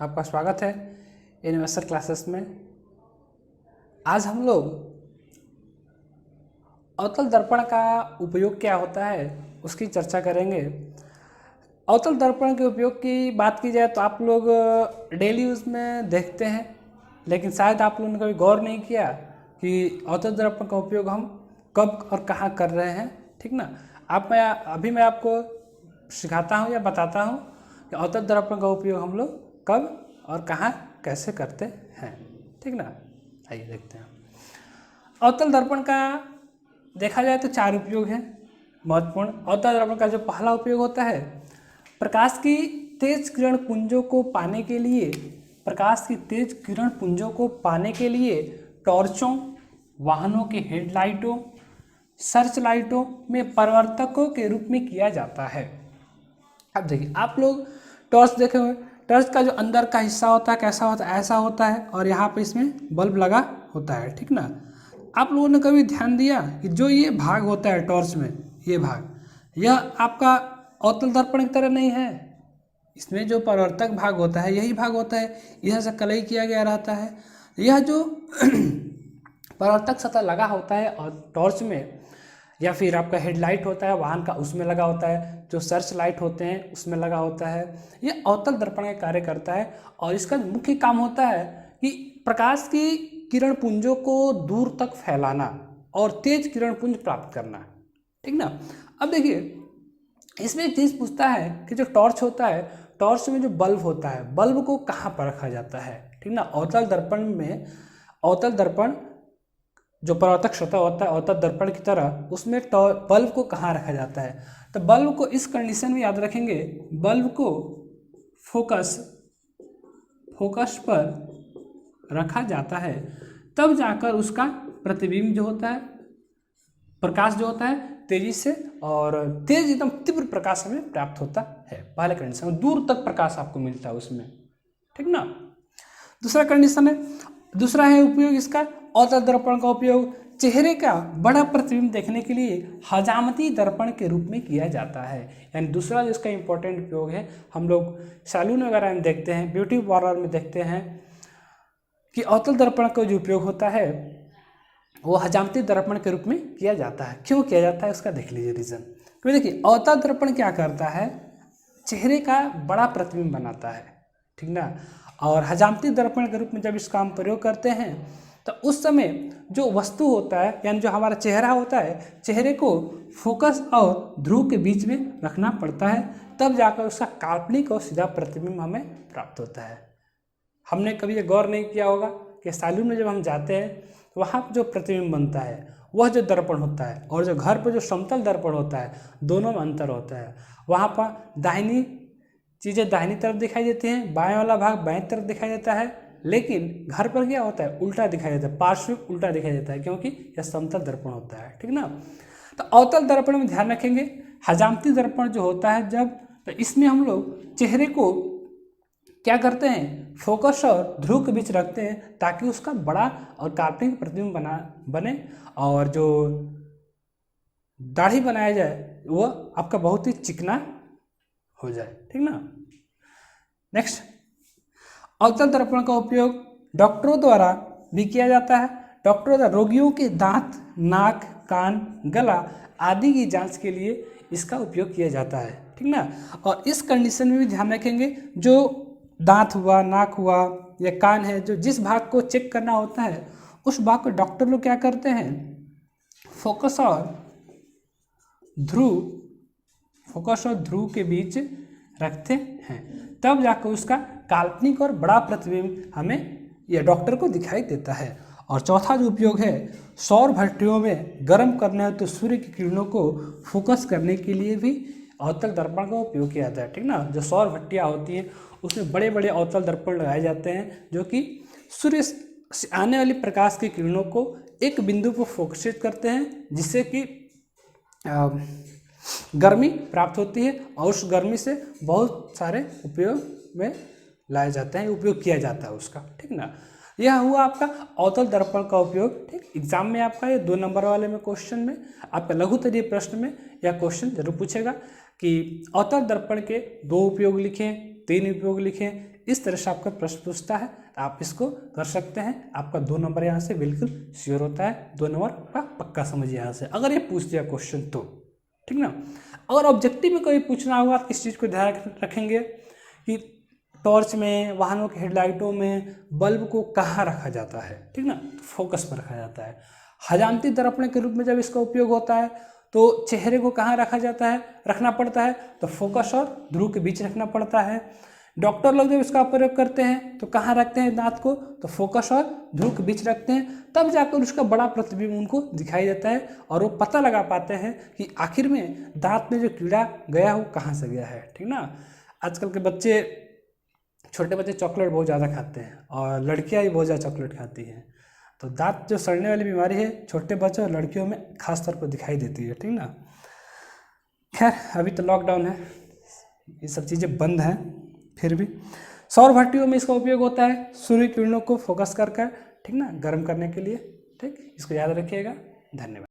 आपका स्वागत है यूनिवर्सल क्लासेस में। आज हम लोग अवतल दर्पण का उपयोग क्या होता है उसकी चर्चा करेंगे। अवतल दर्पण के उपयोग की बात की जाए तो आप लोग डेली यूज़ में देखते हैं, लेकिन शायद आप लोगों ने कभी गौर नहीं किया कि अवतल दर्पण का उपयोग हम कब और कहाँ कर रहे हैं। ठीक ना। अभी मैं आपको सिखाता हूँ या बताता हूँ कि अवतल दर्पण का उपयोग हम लोग कब और कहाँ कैसे करते हैं। ठीक ना। आइए देखते हैं। अवतल दर्पण का देखा जाए तो 4 उपयोग हैं महत्वपूर्ण। अवतल दर्पण का जो पहला उपयोग होता है, प्रकाश की तेज किरण पुंजों को पाने के लिए, टॉर्चों, वाहनों के हेडलाइटों, सर्च लाइटों में परावर्तकों के रूप में किया जाता है। अब देखिए, आप लोग टॉर्च देखे हुए, टॉर्च का जो अंदर का हिस्सा होता है कैसा होता है, ऐसा होता है, और यहाँ पे इसमें बल्ब लगा होता है। ठीक ना। आप लोगों ने कभी ध्यान दिया कि जो ये भाग होता है टॉर्च में, ये भाग, यह आपका अवतल दर्पण की तरह नहीं है। इसमें जो परावर्तक भाग होता है यही भाग होता है, यह से कलई किया गया रहता है। यह जो परावर्तक सतह लगा होता है और टॉर्च में, या फिर आपका हेडलाइट होता है वाहन का, उसमें लगा होता है, जो सर्च लाइट होते हैं उसमें लगा होता है, ये अवतल दर्पण का कार्य करता है। और इसका मुख्य काम होता है कि प्रकाश की किरण पुंजों को दूर तक फैलाना और तेज किरण पुंज प्राप्त करना। ठीक ना। अब देखिए, इसमें एक चीज़ पूछता है कि जो टॉर्च होता है, टॉर्च में जो बल्ब होता है, बल्ब को कहाँ पर रखा जाता है। ठीक ना। अवतल दर्पण में, अवतल दर्पण जो परावर्तक सतह होता है अवतल दर्पण की तरह, उसमें बल्ब को कहाँ रखा जाता है। तो बल्ब को इस कंडीशन में याद रखेंगे, बल्ब को फोकस पर रखा जाता है, तब जाकर उसका प्रतिबिंब जो होता है, प्रकाश जो होता है तेजी से और तेज एकदम तीव्र प्रकाश हमें प्राप्त होता है। पहले कंडीशन में दूर तक प्रकाश आपको मिलता है उसमें। ठीक ना। दूसरा कंडीशन है, दूसरा है उपयोग इसका, अवतल दर्पण का उपयोग चेहरे का बड़ा प्रतिबिंब देखने के लिए हजामती दर्पण के रूप में किया जाता है। यानी दूसरा जो इसका इंपॉर्टेंट उपयोग है, हम लोग सैलून वगैरह में देखते हैं, ब्यूटी पार्लर में देखते हैं कि अवतल दर्पण का जो उपयोग होता है वो हजामती दर्पण के रूप में किया जाता है। क्यों किया जाता है उसका देख लीजिए रीज़न। क्योंकि देखिए, अवतल दर्पण क्या करता है, चेहरे का बड़ा प्रतिबिंब बनाता है। ठीक ना। और हजामती दर्पण के रूप में जब इसका हम प्रयोग करते हैं तो उस समय जो वस्तु होता है, यानी जो हमारा चेहरा होता है, चेहरे को फोकस और ध्रुव के बीच में रखना पड़ता है, तब जाकर उसका काल्पनिक और सीधा प्रतिबिंब हमें प्राप्त होता है। हमने कभी ये गौर नहीं किया होगा कि सैलून में जब हम जाते हैं तो वहाँ जो प्रतिबिंब बनता है वह जो दर्पण होता है, और जो घर पर जो समतल दर्पण होता है, दोनों में अंतर होता है। वहाँ पर दाहिनी चीज़ें दाहिनी तरफ दिखाई देती हैं, बाएं वाला भाग बाएं तरफ दिखाई देता है, लेकिन घर पर क्या होता है, उल्टा दिखाई देता है, पार्श्विक उल्टा दिखाई देता है, क्योंकि यह समतल दर्पण होता है। ठीक ना। तो अवतल दर्पण में ध्यान रखेंगे, हजामती दर्पण जो होता है जब, तो इसमें हम लोग चेहरे को क्या करते हैं, फोकस और ध्रुव के बीच रखते हैं, ताकि उसका बड़ा और काल्पनिक प्रतिबिंब बने, और जो दाढ़ी बनाया जाए वो आपका बहुत ही चिकना हो जाए। ठीक ना। नेक्स्ट, अवतल दर्पण का उपयोग डॉक्टरों द्वारा भी किया जाता है। डॉक्टरों द्वारा रोगियों के दांत, नाक, कान, गला आदि की जांच के लिए इसका उपयोग किया जाता है। ठीक ना। और इस कंडीशन में भी ध्यान रखेंगे, जो दांत हुआ, नाक हुआ या कान है, जो जिस भाग को चेक करना होता है उस भाग को डॉक्टर लोग क्या करते हैं, फोकस और ध्रुव के बीच रखते हैं, तब जाकर उसका काल्पनिक और बड़ा प्रतिबिंब हमें या डॉक्टर को दिखाई देता है। और चौथा जो उपयोग है, सौर भट्टियों में गर्म करने हेतु सूर्य की किरणों को फोकस करने के लिए भी अवतल दर्पण का उपयोग किया जाता है। ठीक ना। जो सौर भट्टियाँ होती हैं उसमें बड़े बड़े अवतल दर्पण लगाए जाते हैं, जो कि सूर्य से आने वाली प्रकाश की किरणों को एक बिंदु पर फोकसित करते हैं, जिससे कि गर्मी प्राप्त होती है, और उस गर्मी से बहुत सारे उपयोग में लाए जाते हैं, उपयोग किया जाता है उसका। ठीक ना। यह हुआ आपका अवतल दर्पण का उपयोग। ठीक, एग्जाम में आपका ये 2 नंबर वाले में क्वेश्चन में, आपका लघुत्तरीय प्रश्न में यह क्वेश्चन जरूर पूछेगा कि अवतल दर्पण के 2 उपयोग लिखें, 3 उपयोग लिखें, इस तरह से आपका प्रश्न पूछता है, आप इसको कर सकते हैं। आपका 2 नंबर यहाँ से बिल्कुल श्योर होता है, 2 नंबर का पक्का समझिए यहाँ से, अगर ये पूछ दिया क्वेश्चन तो, ठीक ना। अगर ऑब्जेक्टिव में कभी पूछना होगा तो इस चीज़ को ध्यान रखेंगे कि टॉर्च में, वाहनों के हेडलाइटों में बल्ब को कहाँ रखा जाता है, ठीक ना, फोकस पर रखा जाता है। हजामती दर्पण के रूप में जब इसका उपयोग होता है तो चेहरे को कहाँ रखा जाता है, रखना पड़ता है, तो फोकस और ध्रुव के बीच रखना पड़ता है। डॉक्टर लोग जब इसका प्रयोग करते हैं तो कहाँ रखते हैं दांत को, तो फोकस और ध्रुव के बीच रखते हैं, तब जाकर उसका बड़ा प्रतिबिंब उनको दिखाई देता है और वो पता लगा पाते हैं कि आखिर में दांत में जो कीड़ा गया वो कहाँ से गया है, ठीक ना। आजकल के बच्चे, छोटे बच्चे चॉकलेट बहुत ज़्यादा खाते हैं और लड़कियाँ भी बहुत ज़्यादा चॉकलेट खाती हैं, तो दांत जो सड़ने वाली बीमारी है छोटे बच्चों और लड़कियों में खास तौर पर दिखाई देती है, ठीक ना। खैर अभी तो लॉकडाउन है, ये सब चीज़ें बंद हैं, फिर भी सौर भट्टियों में इसका उपयोग होता है सूर्य किरणों को फोकस कर, ठीक ना, गर्म करने के लिए, ठीक। इसको याद रखिएगा। धन्यवाद।